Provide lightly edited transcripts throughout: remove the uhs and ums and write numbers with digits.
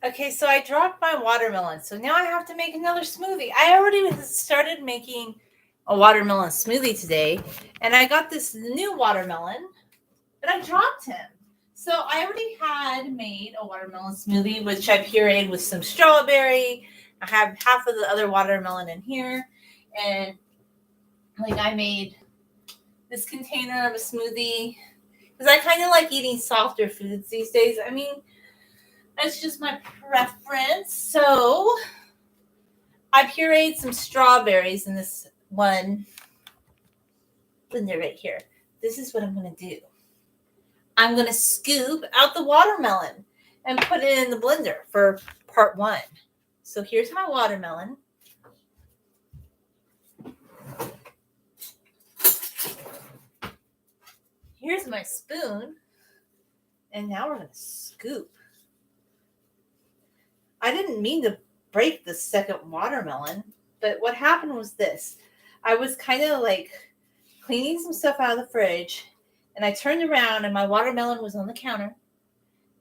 Okay, so I dropped my watermelon. So now I have to make another smoothie. I already started making a watermelon smoothie today, and I got this new watermelon, but I dropped him. So I already had made a watermelon smoothie, which I pureed with some strawberry. I have half of the other watermelon in here, and like I made this container of a smoothie because I kind of like eating softer foods these days. I mean, that's just my preference. So I pureed some strawberries in this one blender right here. This is what I'm going to do. I'm going to scoop out the watermelon and put it in the blender for part one. So here's my watermelon. Here's my spoon. And now we're going to scoop. I didn't mean to break the second watermelon, but what happened was this. I was kind of like cleaning some stuff out of the fridge, and I turned around and my watermelon was on the counter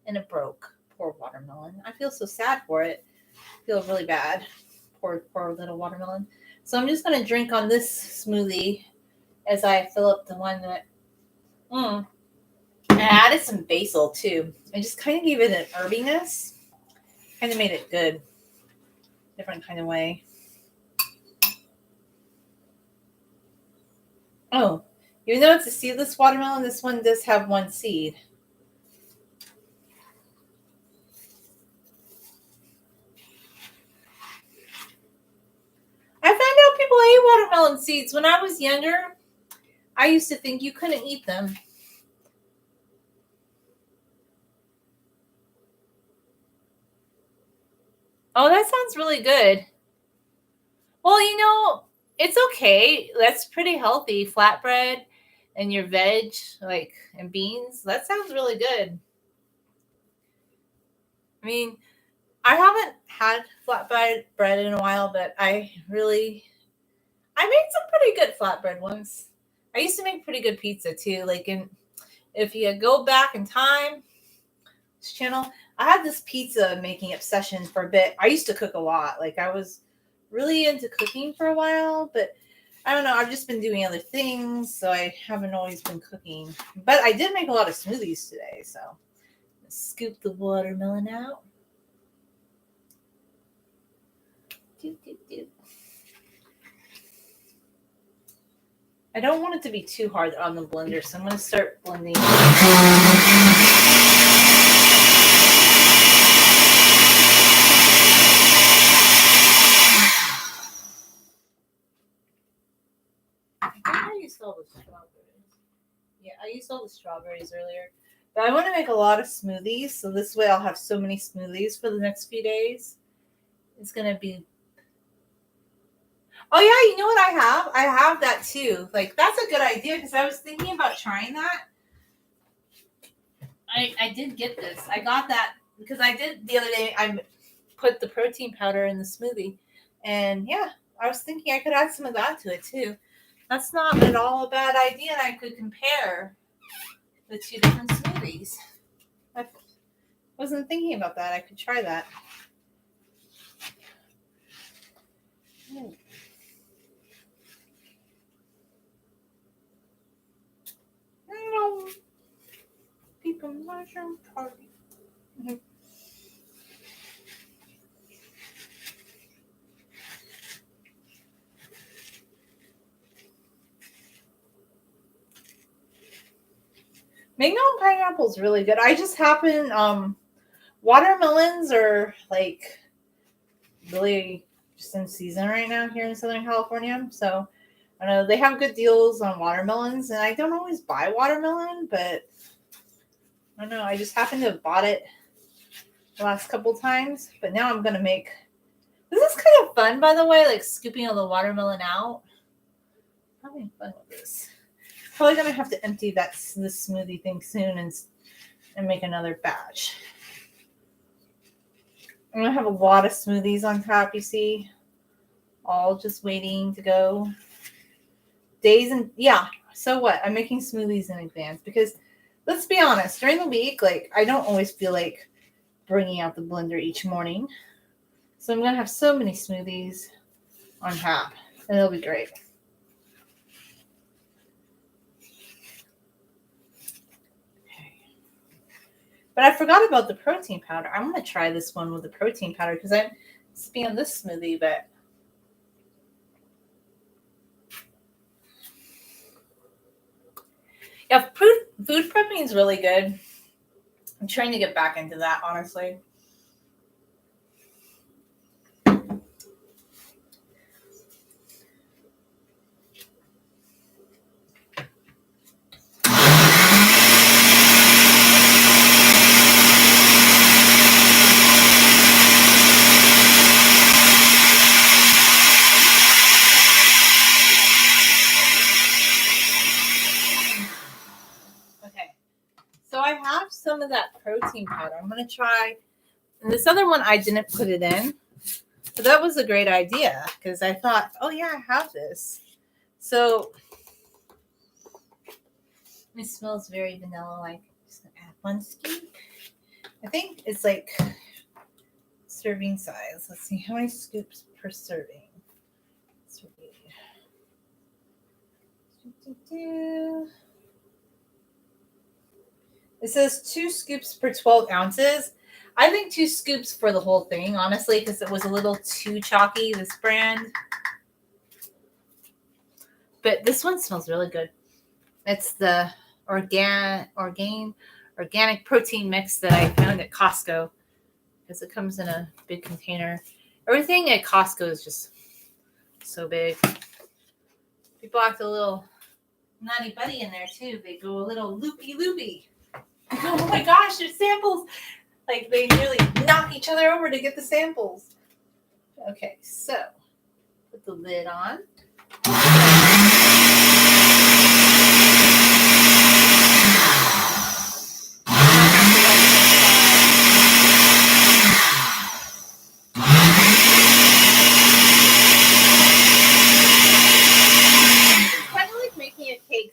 and it broke. Poor watermelon. I feel so sad for it. I feel really bad. Poor little watermelon. So I'm just going to drink on this smoothie as I fill up the one that... And I added some basil too. I just kind of gave it an herbiness. Kind of made it good. Different kind of way. Oh, even though it's a seedless watermelon, this one does have one seed. I found out people ate watermelon seeds. When I was younger, I used to think you couldn't eat them. Oh, that sounds really good. Well, it's okay. That's pretty healthy. Flatbread and your veg, and beans. That sounds really good. I mean, I haven't had flatbread bread in a while, but I made some pretty good flatbread once. I used to make pretty good pizza too. If you go back in time, this channel, I had this pizza making obsession for a bit. I used to cook a lot. I was really into cooking for a while, but I don't know. I've just been doing other things, so I haven't always been cooking. But I did make a lot of smoothies today, so let's scoop the watermelon out. I don't want it to be too hard on the blender, so I'm going to start blending. I used all the strawberries. Yeah, I used all the strawberries earlier. But I want to make a lot of smoothies, so this way I'll have so many smoothies for the next few days. It's going to be... Oh, yeah, you know what I have? I have that too. That's a good idea because I was thinking about trying that. I did get this. I got that because I did the other day. I put the protein powder in the smoothie. And yeah, I was thinking I could add some of that to it too. That's not at all a bad idea. And I could compare the two different smoothies. I wasn't thinking about that. I could try that. People mushroom party. Mm-hmm. Mango and pineapple is really good. I just happen watermelons are really just in season right now here in Southern California. So I know they have good deals on watermelons, and I don't always buy watermelon, but I don't know. I just happen to have bought it the last couple times, but now I'm gonna make. This is kind of fun, by the way, scooping all the watermelon out. I'm having fun with this. Probably gonna have to empty this smoothie thing soon and make another batch. I'm gonna have a lot of smoothies on top, you see, all just waiting to go. Days and yeah. So what? I'm making smoothies in advance because let's be honest, during the week, I don't always feel like bringing out the blender each morning. So I'm going to have so many smoothies on tap, and it'll be great. Okay. But I forgot about the protein powder. I'm going to try this one with the protein powder because I'm sipping on this smoothie, but yeah, food prepping is really good. I'm trying to get back into that, honestly. Okay, so I have some of that protein powder. I'm going to try. And this other one, I didn't put it in. So that was a great idea because I thought, oh, yeah, I have this. So it smells very vanilla-like. Just going to add 1 scoop. I think it's like serving size. Let's see, how many scoops per serving? It says 2 scoops per 12 ounces. I think 2 scoops for the whole thing, honestly, because it was a little too chalky, this brand. But this one smells really good. It's the organic protein mix that I found at Costco, because it comes in a big container. Everything at Costco is just so big. People act a little nutty buddy in there too. They go a little loopy. Oh my gosh, there's samples. Like they nearly knock each other over to get the samples. Okay, so put the lid on.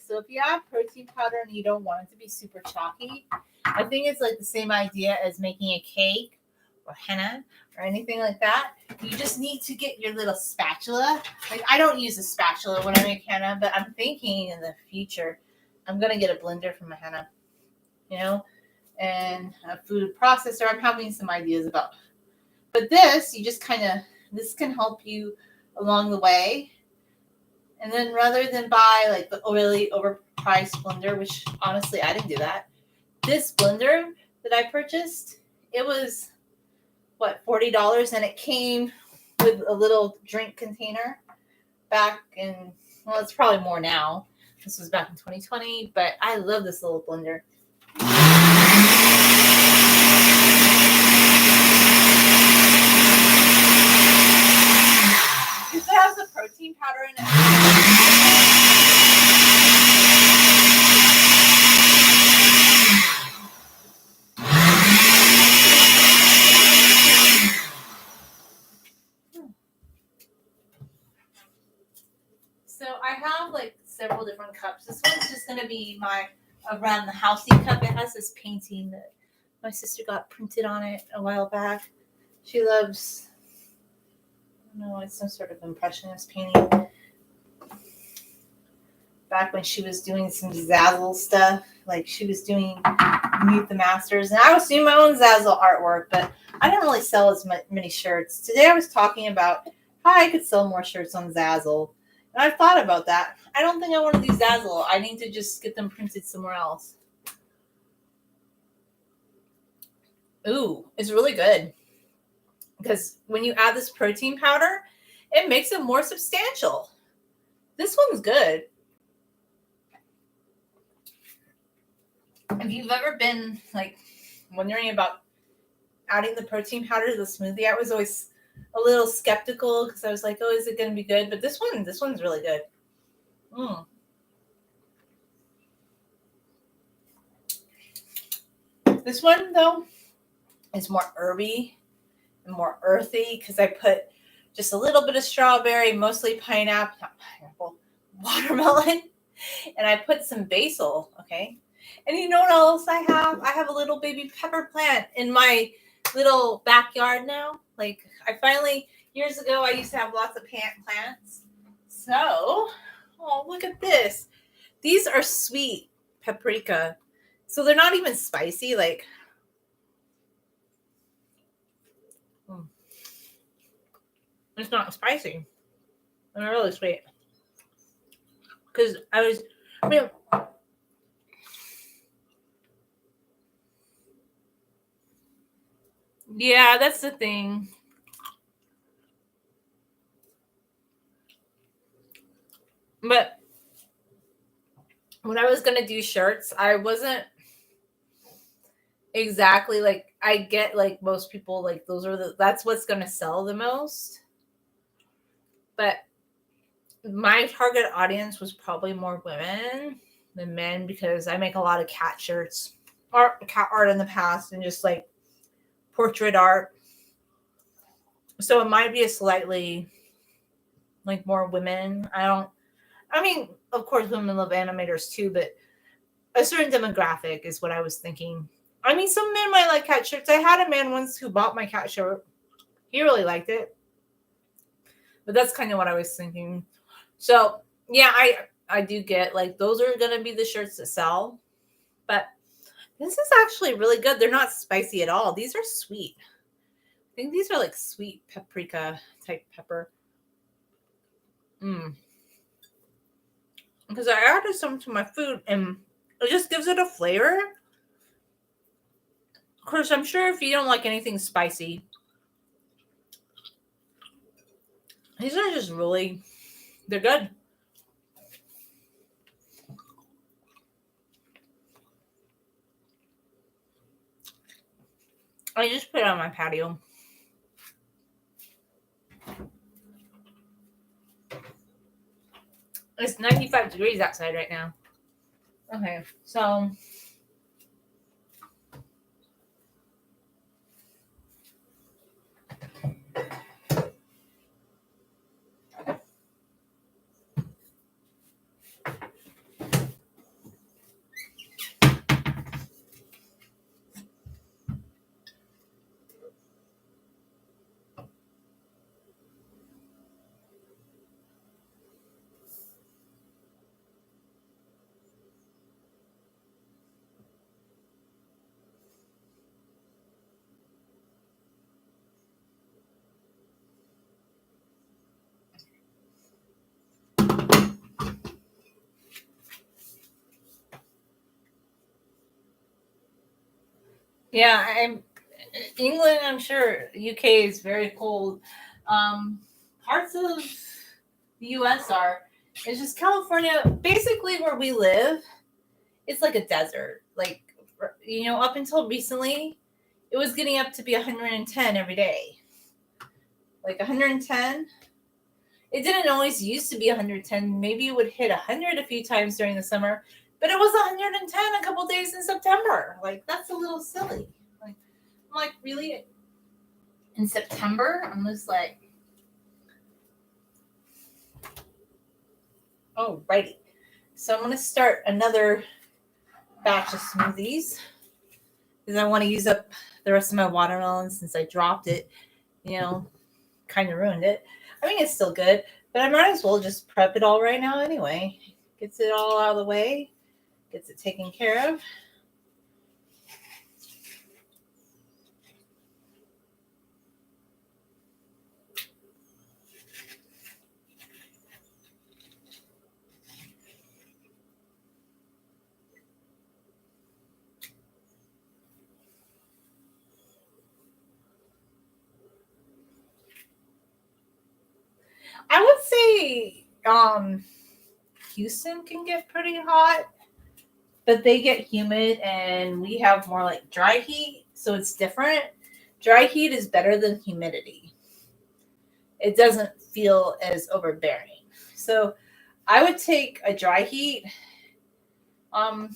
So if you add protein powder and you don't want it to be super chalky, I think it's like the same idea as making a cake or henna or anything like that. You just need to get your little spatula. Like I don't use a spatula when I make henna, but I'm thinking in the future I'm gonna get a blender for my henna, and a food processor. I'm having some ideas about. But this, you just this can help you along the way. And then rather than buy like the really overpriced blender, which honestly I didn't do that, this blender that I purchased, it was $40, and it came with a little drink container back in, well, it's probably more now. This was back in 2020, but I love this little blender. Because it has the protein powder in it. So I have like several different cups. This one's just going to be my around the housey cup. It has this painting that my sister got printed on it a while back. She loves, I don't know, it's some sort of impressionist painting. Back when she was doing some Zazzle stuff, like she was doing Meet the Masters, and I was doing my own Zazzle artwork, but I didn't really sell as many shirts. Today I was talking about how I could sell more shirts on Zazzle. And I've thought about that. I don't think I want to do Zazzle. I need to just get them printed somewhere else. Ooh, it's really good. Because when you add this protein powder, it makes it more substantial. This one's good. If you've ever been like wondering about adding the protein powder to the smoothie, I was always a little skeptical because I was like, oh, is it going to be good? But this one's really good. This one, though, is more herby and more earthy because I put just a little bit of strawberry, mostly pineapple, watermelon, and I put some basil, okay? And you know what else I have? I have a little baby pepper plant in my little backyard now. Like I finally, years ago, I used to have lots of plants. So, oh, look at this. These are sweet paprika. So they're not even spicy. Like, it's not spicy. They're really sweet. Because I mean, yeah, that's the thing. But when I was going to do shirts, I wasn't exactly like, I get like most people, like that's what's going to sell the most. But my target audience was probably more women than men because I make a lot of cat shirts or cat art in the past and just like portrait art. So it might be a slightly like more women. I mean, of course, women love animators too, but a certain demographic is what I was thinking. I mean, some men might like cat shirts. I had a man once who bought my cat shirt. He really liked it. But that's kind of what I was thinking. So, yeah, I do get like those are going to be the shirts that sell. But this is actually really good. They're not spicy at all. These are sweet. I think these are like sweet paprika type pepper. Because I added some to my food and it just gives it a flavor. Of course, I'm sure if you don't like anything spicy, these are just really, they're good. I just put it on my patio. It's 95 degrees outside right now. Okay, so yeah, England, I'm sure UK is very cold. Parts of the US are. It's just California, basically where we live, it's like a desert. Like, up until recently, it was getting up to be 110 every day. Like 110. It didn't always used to be 110. Maybe it would hit 100 a few times during the summer, but it was 110 a couple days in September. Like, that's a little silly. Like, I'm like, really? In September? I'm just like, oh, righty. So I'm going to start another batch of smoothies because I want to use up the rest of my watermelon since I dropped it, kind of ruined it. I mean, it's still good, but I might as well just prep it all right now anyway. Gets it all out of the way, gets it taken care of. I would say Houston can get pretty hot, but they get humid and we have more like dry heat, so it's different. Dry heat is better than humidity. It doesn't feel as overbearing. So I would take a dry heat. Florida,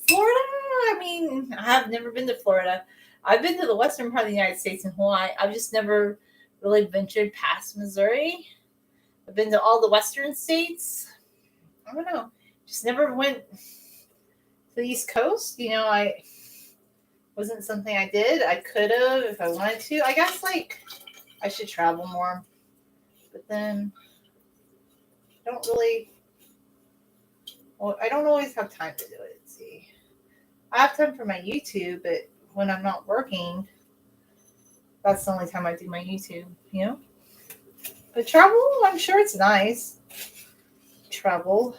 I mean, I have never been to Florida. I've been to the western part of the United States and Hawaii. I've just never really ventured past Missouri. I've been to all the western states. I don't know. Just never went to the East Coast. I Wasn't something I did. I could have if I wanted to. I guess like I should travel more, but then I don't really. Well, I don't always have time to do it. Let's see, I have time for my YouTube, but when I'm not working, that's the only time I do my YouTube. You know. But travel, I'm sure it's nice. Travel.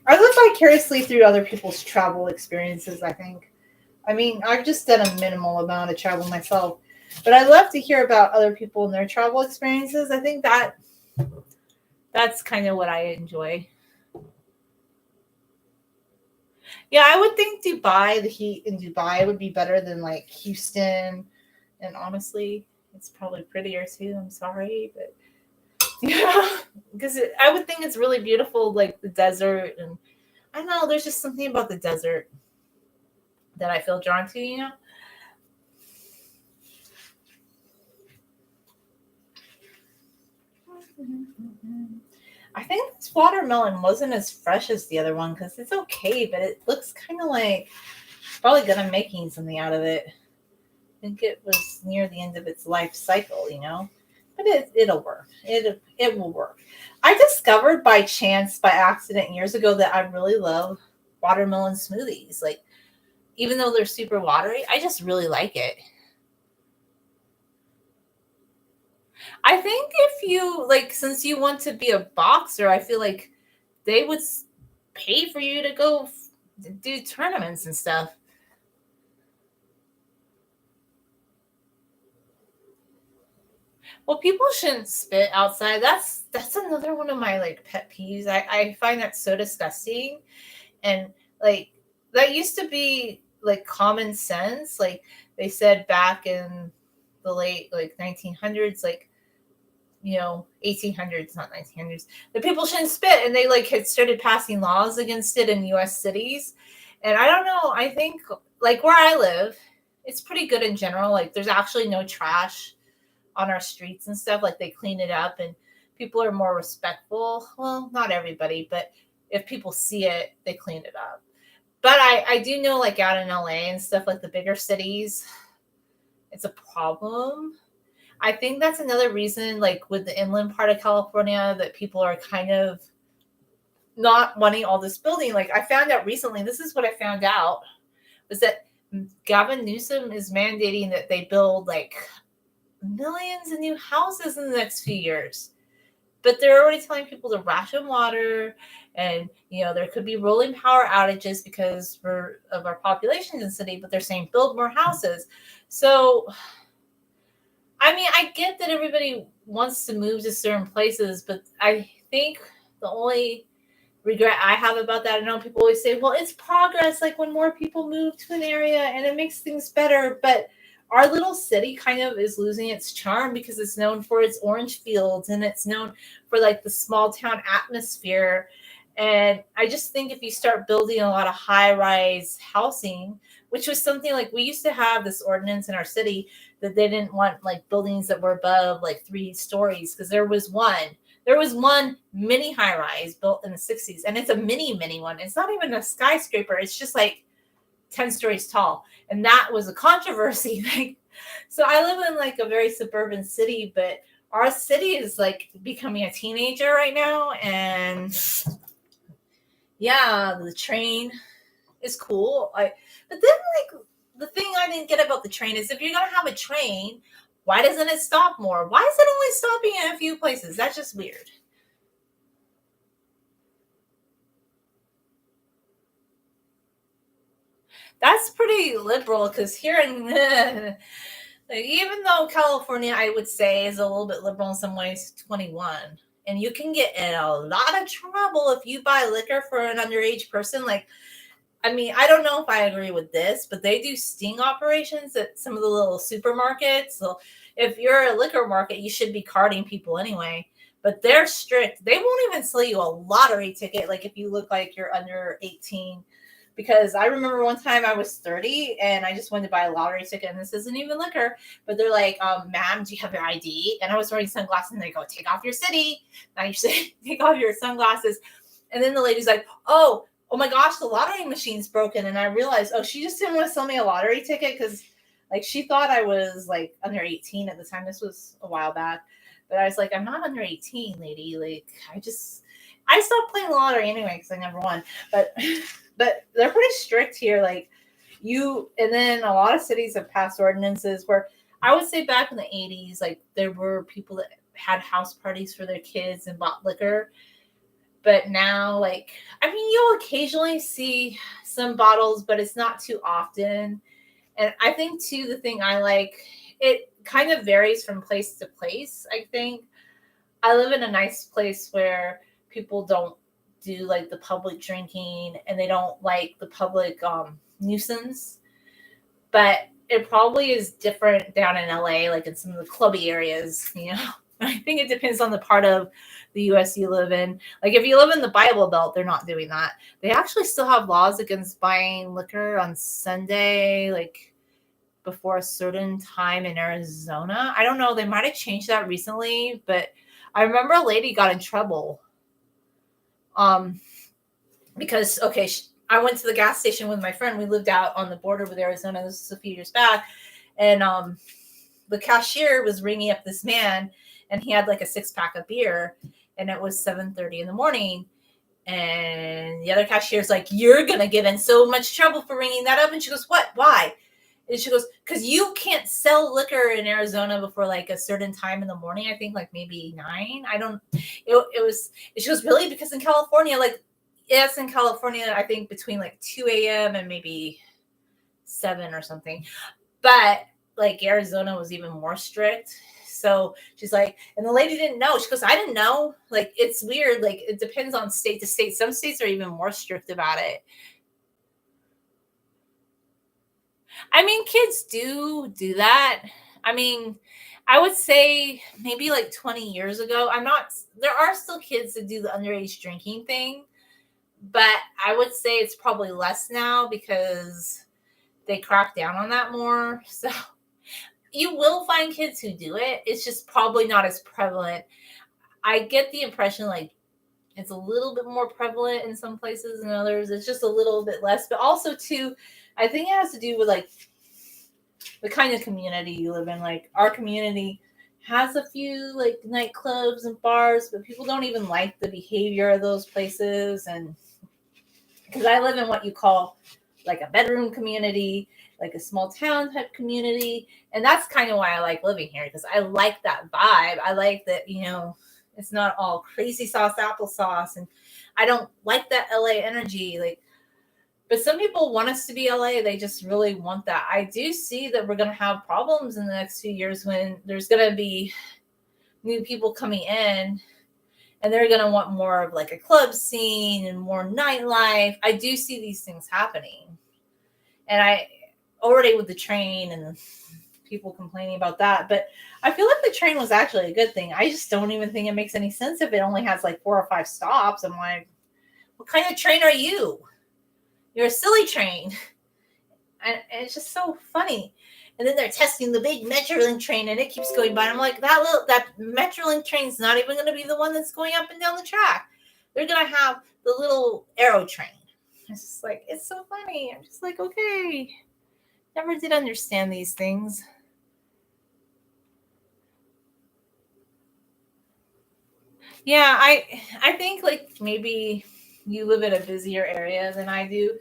I live vicariously through other people's travel experiences, I think. I mean, I've just done a minimal amount of travel myself, but I love to hear about other people and their travel experiences. I think that's kind of what I enjoy. Yeah, I would think Dubai, the heat in Dubai would be better than like Houston, and honestly, it's probably prettier too. I'm sorry, but yeah, because I would think it's really beautiful, like the desert, and I don't know. There's just something about the desert that I feel drawn to. You know. I think this watermelon wasn't as fresh as the other one because it's okay, but it looks kind of like probably good. I'm making something out of it. I think it was near the end of its life cycle, you know, but it'll work. It will work. I discovered by chance, by accident, years ago that I really love watermelon smoothies. Like even though they're super watery, I just really like it. I think if you like, since you want to be a boxer, I feel like they would pay for you to go do tournaments and stuff. Well, people shouldn't spit outside. That's another one of my like pet peeves. I find that so disgusting. And like that used to be like common sense. Like they said back in the late like 1900s, like 1800s, not 1900s, that people shouldn't spit, and they like had started passing laws against it in US cities. And I don't know, I think like where I live, it's pretty good in general. Like there's actually no trash on our streets and stuff. Like they clean it up, and people are more respectful. Well, not everybody, but if people see it, they clean it up. But I do know like out in LA and stuff, like the bigger cities, it's a problem. I think that's another reason, like with the inland part of California, that people are kind of not wanting all this building. Like I found out recently, this is what I found out, was that Gavin Newsom is mandating that they build like millions of new houses in the next few years. But they're already telling people to ration water, and there could be rolling power outages because of our population density. But they're saying build more houses. So I mean, I get that everybody wants to move to certain places, but I think the only regret I have about that, I know people always say, well, it's progress, like when more people move to an area and it makes things better. But our little city kind of is losing its charm because it's known for its orange fields, and it's known for like the small town atmosphere. And I just think if you start building a lot of high rise housing, which was something like we used to have this ordinance in our city that they didn't want like buildings that were above like 3 stories, because there was one mini high rise built in the 60s, and it's a mini one. It's not even a skyscraper. It's just like 10 stories tall. And that was a controversy. Like, so I live in like a very suburban city, but our city is like becoming a teenager right now. And yeah, the train is cool. But then like the thing I didn't get about the train is if you're gonna have a train, why doesn't it stop more? Why is it only stopping at a few places? That's just weird. That's pretty liberal because here in like, even though California, I would say, is a little bit liberal in some ways, 21, and you can get in a lot of trouble if you buy liquor for an underage person. Like, I mean, I don't know if I agree with this, but they do sting operations at some of the little supermarkets. So if you're a liquor market, you should be carding people anyway. But they're strict. They won't even sell you a lottery ticket, like if you look like you're under 18. Because I remember one time I was 30 and I just wanted to buy a lottery ticket, and this isn't even liquor, but they're like, ma'am, do you have your ID? And I was wearing sunglasses, and they go, take off your city. Now you say, take off your sunglasses. And then the lady's like, oh, oh my gosh, the lottery machine's broken. And I realized, oh, she just didn't want to sell me a lottery ticket because like she thought I was like under 18 at the time. This was a while back. But I was like, I'm not under 18, lady. Like I stopped playing the lottery anyway because I never won. But they're pretty strict here. Like and then a lot of cities have passed ordinances where I would say back in the 80s, like there were people that had house parties for their kids and bought liquor. But now, like, I mean, you'll occasionally see some bottles, but it's not too often. And I think, too, the thing I like, it kind of varies from place to place, I think. I live in a nice place where people don't do, like, the public drinking, and they don't like the public nuisance. But it probably is different down in LA, like in some of the clubby areas, you know. I think it depends on the part of the US you live in. Like if you live in the Bible Belt, they're not doing that. They actually still have laws against buying liquor on Sunday, like before a certain time in Arizona. I don't know. They might have changed that recently, but I remember a lady got in trouble. Because, okay, I went to the gas station with my friend. We lived out on the border with Arizona. This was a few years back. And the cashier was ringing up this man, and he had like a 6-pack of beer, and it was 7:30 in the morning. And the other cashier's like, you're going to get in so much trouble for ringing that up. And she goes, what? Why? And she goes, because you can't sell liquor in Arizona before like a certain time in the morning. I think like maybe 9. It was, she goes, really? Because in California, like, yes, in California, I think between like 2 a.m. and maybe 7 or something. But like Arizona was even more strict. So she's like, and the lady didn't know. She goes, I didn't know. Like, it's weird. Like, it depends on state to state. Some states are even more strict about it. I mean, kids do that. I mean, I would say maybe like 20 years ago. There are still kids that do the underage drinking thing, but I would say it's probably less now because they crack down on that more. So you will find kids who do it. It's just probably not as prevalent. I get the impression like it's a little bit more prevalent in some places than others. It's just a little bit less. But also, too, I think it has to do with like the kind of community you live in. Like our community has a few like nightclubs and bars, but people don't even like the behavior of those places. And because I live in what you call like a bedroom community, like a small town type community. And that's kind of why I like living here, because I like that vibe. I like that, it's not all crazy sauce, applesauce. And I don't like that LA energy. Like, but some people want us to be LA. They just really want that. I do see that we're going to have problems in the next few years when there's going to be new people coming in, and they're going to want more of like a club scene and more nightlife. I do see these things happening. And I already with the train and people complaining about that. But I feel like the train was actually a good thing. I just don't even think it makes any sense if it only has like 4 or 5 stops. I'm like, what kind of train are you? You're a silly train. And it's just so funny. And then they're testing the big Metrolink train, and it keeps going by. And I'm like, that Metrolink train's not even going to be the one that's going up and down the track. They're going to have the little Aero train. It's just like, it's so funny. I'm just like, okay. Never did understand these things. Yeah, I think like maybe you live in a busier area than I do,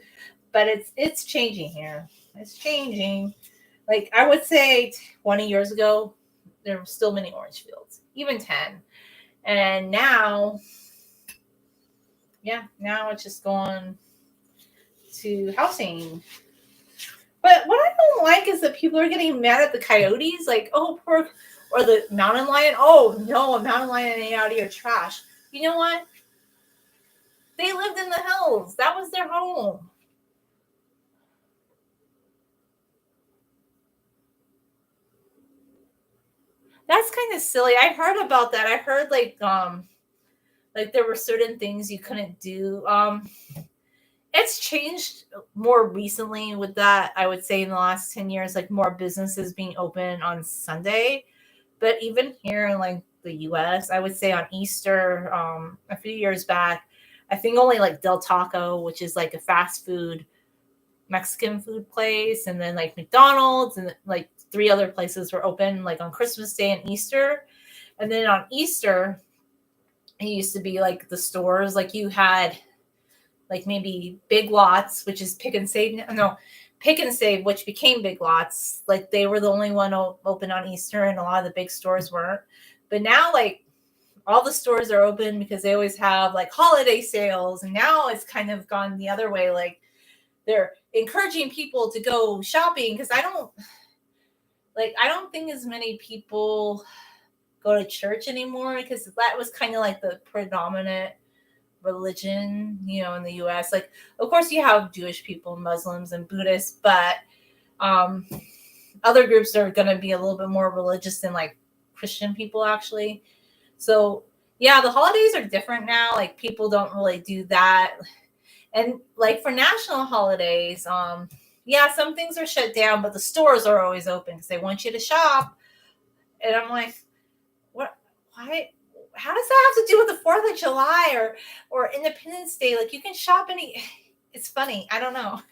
but it's changing here. It's changing. Like I would say 20 years ago, there were still many orange fields, even 10. And now, now it's just going to housing. But what I don't like is that people are getting mad at the coyotes, like, oh, poor, or the mountain lion. Oh, no, a mountain lion ate out of your trash. You know what? They lived in the hills. That was their home. That's kind of silly. I heard about that. I heard like there were certain things you couldn't do. It's changed more recently with that. I would say in the last 10 years, like more businesses being open on Sunday. But even here in like the US, I would say on Easter, a few years back, I think only like Del Taco, which is like a fast food Mexican food place, and then like McDonald's and like 3 other places were open like on Christmas Day and Easter. And then on Easter, it used to be like the stores, like you had like maybe Big Lots, which is Pick and Save. No, Pick and Save, which became Big Lots. Like they were the only one open on Easter, and a lot of the big stores weren't. But now, like all the stores are open because they always have like holiday sales, and now it's kind of gone the other way. Like they're encouraging people to go shopping because I don't think as many people go to church anymore because that was kind of like the predominant religion, in the US. Like, of course, you have Jewish people, Muslims, and Buddhists, but other groups are going to be a little bit more religious than like Christian people, actually. So, yeah, the holidays are different now. Like, people don't really do that. And like for national holidays, yeah, some things are shut down, but the stores are always open because they want you to shop. And I'm like, what? Why? How does that have to do with the 4th of July or Independence Day? Like you can shop it's funny. I don't know.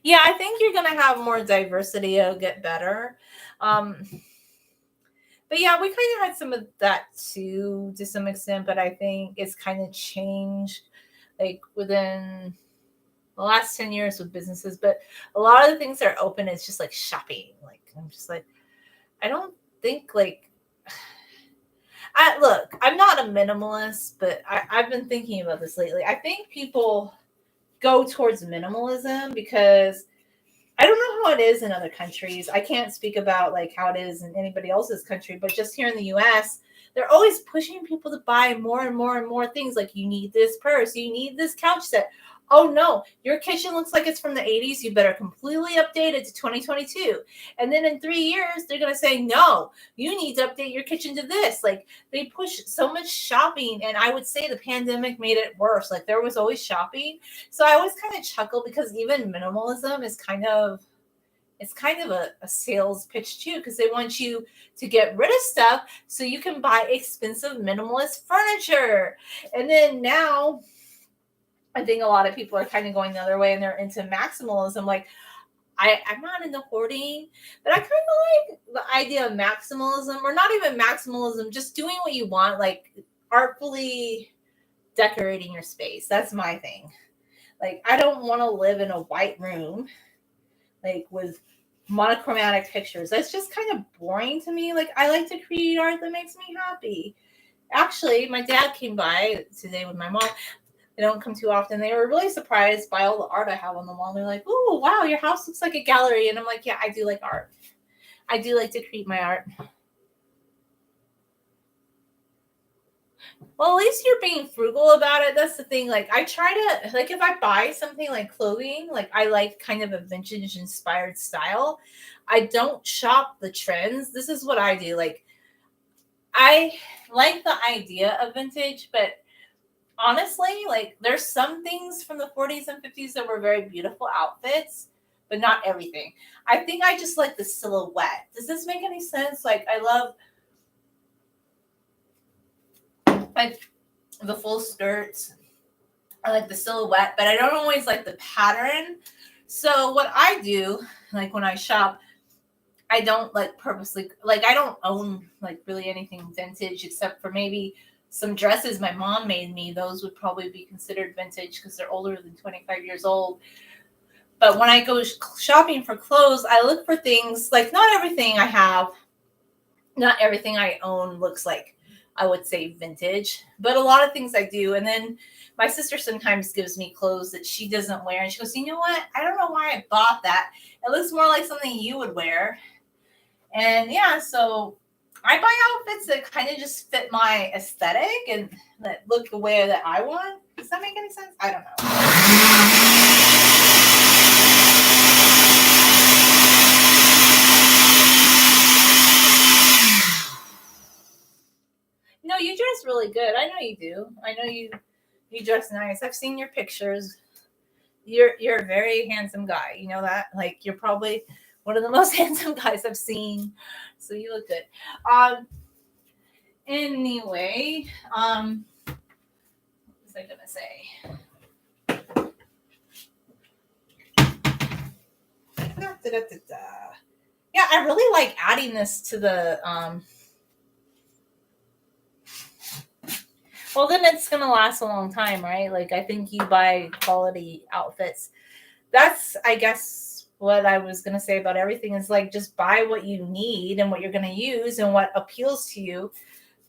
Yeah, I think you're going to have more diversity. It'll get better. Um, but yeah, we kind of had some of that too, to some extent, but I think it's kind of changed like within the last 10 years with businesses. But a lot of the things that are open is just like shopping. Like, I'm just like, I don't think like, look, I'm not a minimalist, but I've been thinking about this lately. I think people go towards minimalism because I don't know how it is in other countries. I can't speak about like how it is in anybody else's country, but just here in the US, they're always pushing people to buy more and more and more things. Like you need this purse, you need this couch set. Oh no, your kitchen looks like it's from the 80s. You better completely update it to 2022. And then in 3 years, they're going to say, no, you need to update your kitchen to this. Like they push so much shopping. And I would say the pandemic made it worse. Like there was always shopping. So I always kind of chuckle because even minimalism is kind of a sales pitch too, because they want you to get rid of stuff so you can buy expensive minimalist furniture. And then now I think a lot of people are kind of going the other way and they're into maximalism. Like I'm not into hoarding, but I kind of like the idea of maximalism, or not even maximalism, just doing what you want, like artfully decorating your space. That's my thing. Like I don't want to live in a white room, like with monochromatic pictures. That's just kind of boring to me. Like I like to create art that makes me happy. Actually, my dad came by today with my mom. They don't come too often. They were really surprised by all the art I have on the wall. They're like, "Oh, wow, your house looks like a gallery." And I'm like, "Yeah, I do like art. I do like to create my art." Well, at least you're being frugal about it. That's the thing. Like, I try to, like, if I buy something like clothing, like, I like kind of a vintage inspired style. I don't shop the trends. This is what I do. Like, I like the idea of vintage, but honestly, like there's some things from the 40s and 50s that were very beautiful outfits, but not everything. I think I just like the silhouette. Does this make any sense? Like I love like the full skirts. I like the silhouette, but I don't always like the pattern. So what I do, like when I shop, I don't like purposely, like I don't own like really anything vintage except for maybe some dresses my mom made me. Those would probably be considered vintage because they're older than 25 years old. But when I go shopping for clothes, I look for things like not everything I have, not everything I own looks like, I would say, vintage, but a lot of things I do. And then my sister sometimes gives me clothes that she doesn't wear. And she goes, you know what? I don't know why I bought that. It looks more like something you would wear. And yeah, so I buy outfits that kind of just fit my aesthetic and that look the way that I want. Does that make any sense? I don't know. No, you dress really good. I know you do. I know you dress nice. I've seen your pictures. You're a very handsome guy. You know that? Like you're probably one of the most handsome guys I've seen. So you look good. Anyway, what was I gonna say? Yeah, I really like adding this to the well, then it's gonna last a long time, right? Like, I think you buy quality outfits. That's, I guess, what I was gonna say about everything is like just buy what you need and what you're gonna use and what appeals to you.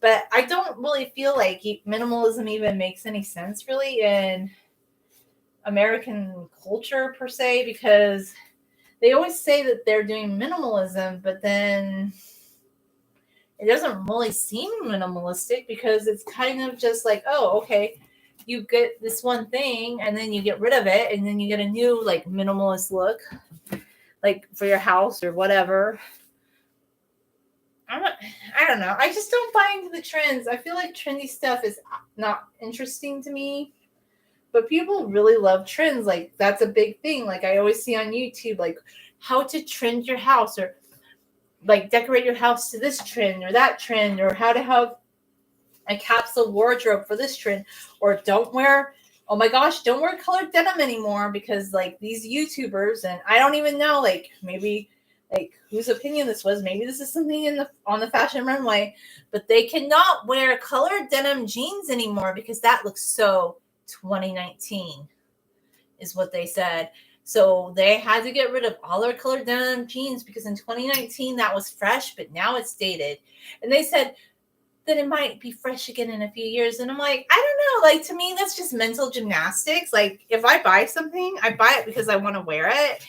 But I don't really feel like minimalism even makes any sense really in American culture per se, because they always say that they're doing minimalism, but then it doesn't really seem minimalistic because it's kind of just like, oh, okay, you get this one thing and then you get rid of it and then you get a new like minimalist look, like for your house or whatever. I don't know. I just don't buy into the trends. I feel like trendy stuff is not interesting to me. But people really love trends. Like, that's a big thing. Like, I always see on YouTube, like, how to trend your house, or like decorate your house to this trend or that trend, or how to have a capsule wardrobe for this trend, or don't wear, oh my gosh, don't wear colored denim anymore because like these YouTubers, and I don't even know, like maybe like whose opinion this was. Maybe this is something in the on the fashion runway, but they cannot wear colored denim jeans anymore because that looks so 2019 is what they said. So they had to get rid of all their colored denim jeans because in 2019 that was fresh, but now it's dated. And they said that it might be fresh again in a few years. And I'm like, I don't know. Like, to me, that's just mental gymnastics. Like, if I buy something, I buy it because I want to wear it.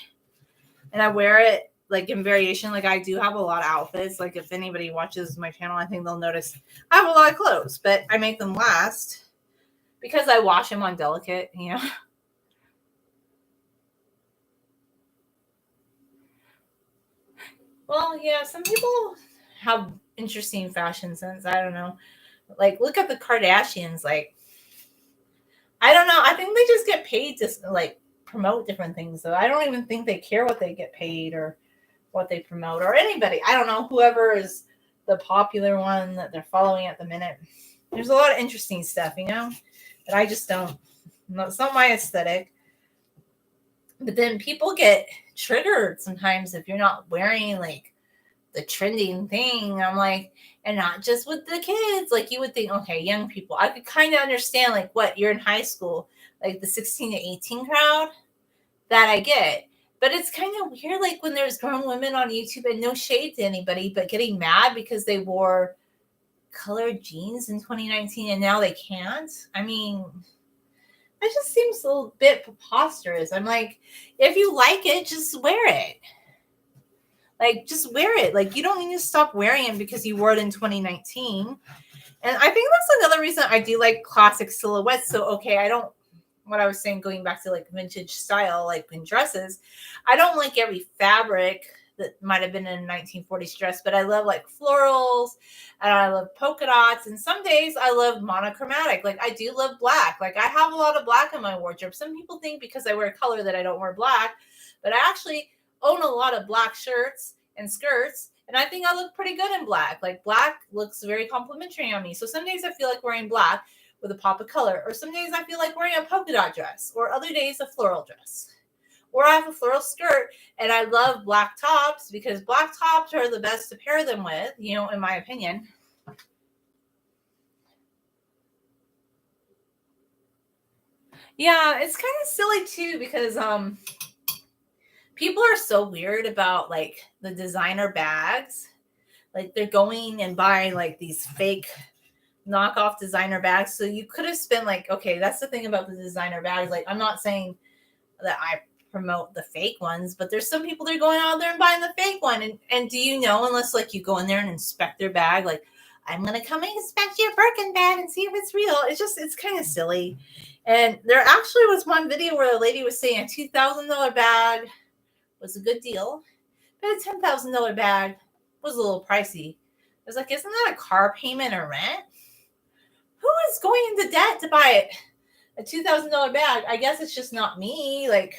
And I wear it like in variation. Like, I do have a lot of outfits. Like, if anybody watches my channel, I think they'll notice I have a lot of clothes, but I make them last because I wash them on delicate, you know. Well, yeah, some people have interesting fashion sense. I don't know. Like, look at the Kardashians. Like, I don't know. I think they just get paid to like promote different things. So I don't even think they care what they get paid or what they promote, or anybody. I don't know. Whoever is the popular one that they're following at the minute. There's a lot of interesting stuff, you know, that I just don't. No, it's not my aesthetic. But then people get triggered sometimes if you're not wearing like the trending thing. I'm like, and not just with the kids. Like, you would think, okay, young people, I could kind of understand like what you're in high school, like the 16 to 18 crowd, that I get. But it's kind of weird, like when there's grown women on YouTube, and no shade to anybody, but getting mad because they wore colored jeans in 2019 and now they can't. I mean, it just seems a little bit preposterous. I'm like, if you like it, just wear it. Like, just wear it. Like, you don't need to stop wearing it because you wore it in 2019. And I think that's another reason I do like classic silhouettes. So, okay, I don't, what I was saying, going back to like vintage style, like in dresses, I don't like every fabric that might have been in a 1940s dress, but I love like florals and I love polka dots. And some days I love monochromatic. Like, I do love black. Like, I have a lot of black in my wardrobe. Some people think because I wear color that I don't wear black, but I actually own a lot of black shirts and skirts, and I think I look pretty good in black. Like, black looks very complimentary on me. So some days I feel like wearing black with a pop of color, or some days I feel like wearing a polka dot dress, or other days a floral dress, or I have a floral skirt. And I love black tops because black tops are the best to pair them with, you know, in my opinion. Yeah, it's kind of silly too because people are so weird about like the designer bags. Like, they're going and buying like these fake knockoff designer bags. So you could have spent like, okay, that's the thing about the designer bags. Like, I'm not saying that I promote the fake ones, but there's some people that are going out there and buying the fake one. And do you know, unless like you go in there and inspect their bag, like, I'm gonna come and inspect your Birkin bag and see if it's real. It's kind of silly. And there actually was one video where a lady was saying a $2,000 bag was a good deal, but a $10,000 bag was a little pricey. I was like, isn't that a car payment or rent? Who is going into debt to buy a $2,000 bag? I guess it's just not me. Like,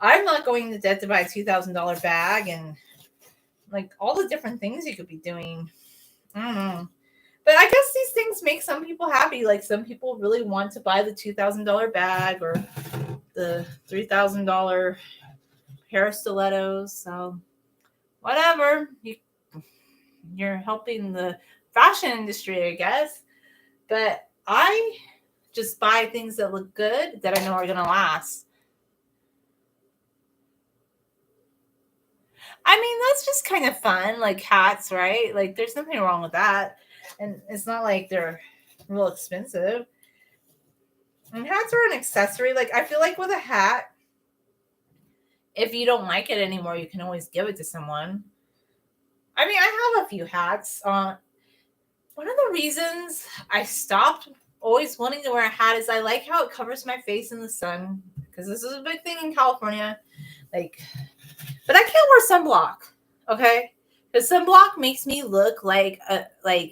I'm not going to debt to buy a $2,000 bag and like all the different things you could be doing. I don't know. But I guess these things make some people happy. Like some people really want to buy the $2,000 bag or the $3,000 pair of stilettos. So whatever. You're helping the fashion industry, I guess. But I just buy things that look good that I know are going to last. I mean, that's just kind of fun, like hats, right? Like, there's nothing wrong with that. And it's not like they're real expensive. And hats are an accessory. Like, I feel like with a hat, if you don't like it anymore, you can always give it to someone. I mean, I have a few hats. One of the reasons I stopped always wanting to wear a hat is I like how it covers my face in the sun. Because this is a big thing in California. Like, but I can't wear sunblock, okay? Because sunblock makes me look like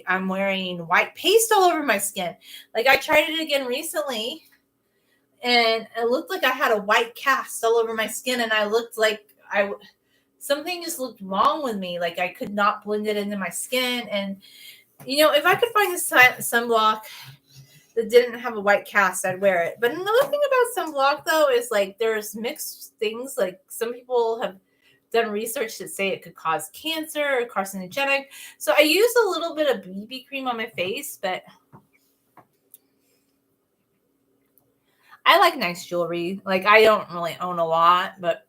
I'm wearing white paste all over my skin. Like I tried it again recently, and it looked like I had a white cast all over my skin, and I looked like something just looked wrong with me. Like I could not blend it into my skin, and if I could find a sunblock that didn't have a white cast, I'd wear it. But another thing about sunblock though is like there's mixed things. Like some people have done research that say it could cause cancer or carcinogenic. So I use a little bit of BB cream on my face, but I like nice jewelry. Like I don't really own a lot, but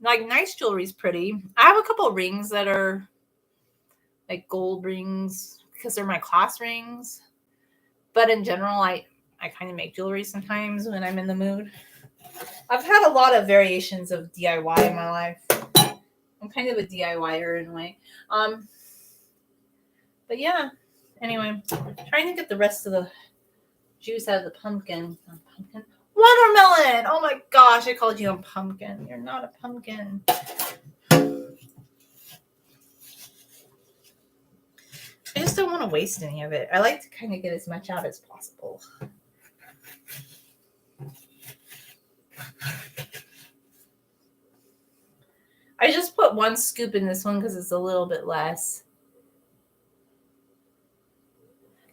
like nice jewelry is pretty. I have a couple of rings that are like gold rings because they're my class rings. But in general, I kind of make jewelry sometimes when I'm in the mood. I've had a lot of variations of DIY in my life. I'm kind of a DIYer in a way. But yeah, anyway, trying to get the rest of the juice out of the pumpkin. Watermelon! Oh my gosh, I called you a pumpkin. You're not a pumpkin. I just don't want to waste any of it. I like to kind of get as much out as possible. I just put 1 scoop in this one because it's a little bit less.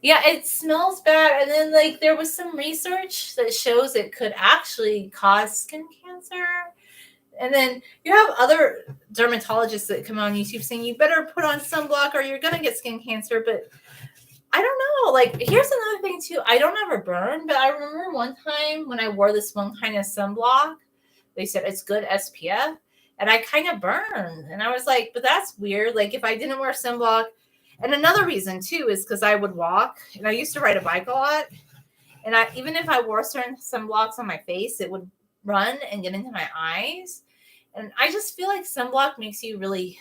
Yeah, it smells bad. And then, like, there was some research that shows it could actually cause skin cancer. And then you have other dermatologists that come on YouTube saying you better put on sunblock or you're going to get skin cancer. But I don't know. Like, here's another thing, too. I don't ever burn, but I remember one time when I wore this one kind of sunblock, they said it's good SPF. And I kind of burned. And I was like, but that's weird. Like, if I didn't wear sunblock, and another reason, too, is because I would walk, and I used to ride a bike a lot. And even if I wore certain sunblocks on my face, it would run and get into my eyes. And I just feel like sunblock makes you really,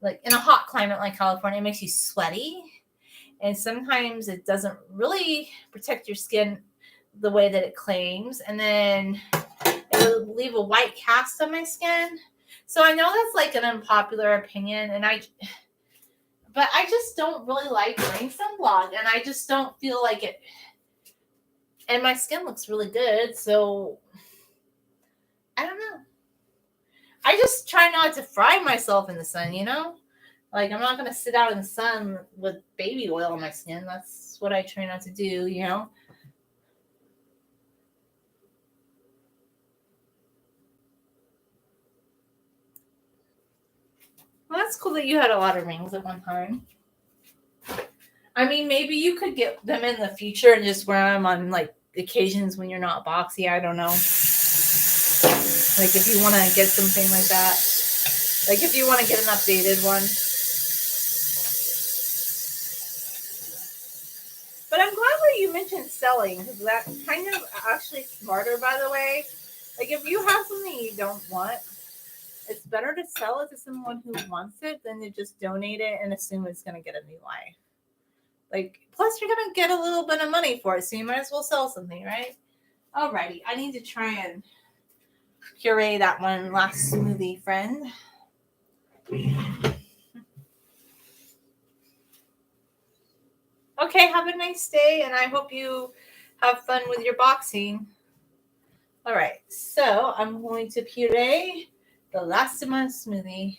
like in a hot climate like California, it makes you sweaty. And sometimes it doesn't really protect your skin the way that it claims. And then it will leave a white cast on my skin. So I know that's like an unpopular opinion. But I just don't really like wearing sunblock. And I just don't feel like it. And my skin looks really good. So I don't know. I just try not to fry myself in the sun, Like, I'm not going to sit out in the sun with baby oil on my skin. That's what I try not to do, Well, that's cool that you had a lot of rings at one time. I mean, maybe you could get them in the future and just wear them on, like, occasions when you're not boxy. I don't know. Like, if you want to get something like that. Like, if you want to get an updated one. But I'm glad that you mentioned selling, because that's kind of actually smarter, by the way. Like, if you have something you don't want, it's better to sell it to someone who wants it than to just donate it and assume it's going to get a new life. Like, plus you're going to get a little bit of money for it, so you might as well sell something, right? Alrighty, I need to try and puree that one last smoothie, friend. Okay, have a nice day, and I hope you have fun with your boxing. All right, so I'm going to puree the last of my smoothie.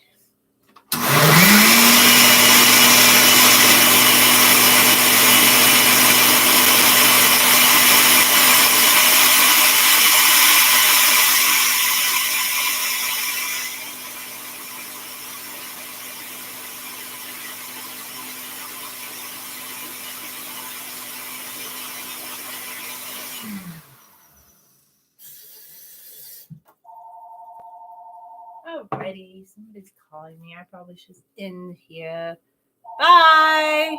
Alrighty, somebody's calling me. I probably should end here. Bye.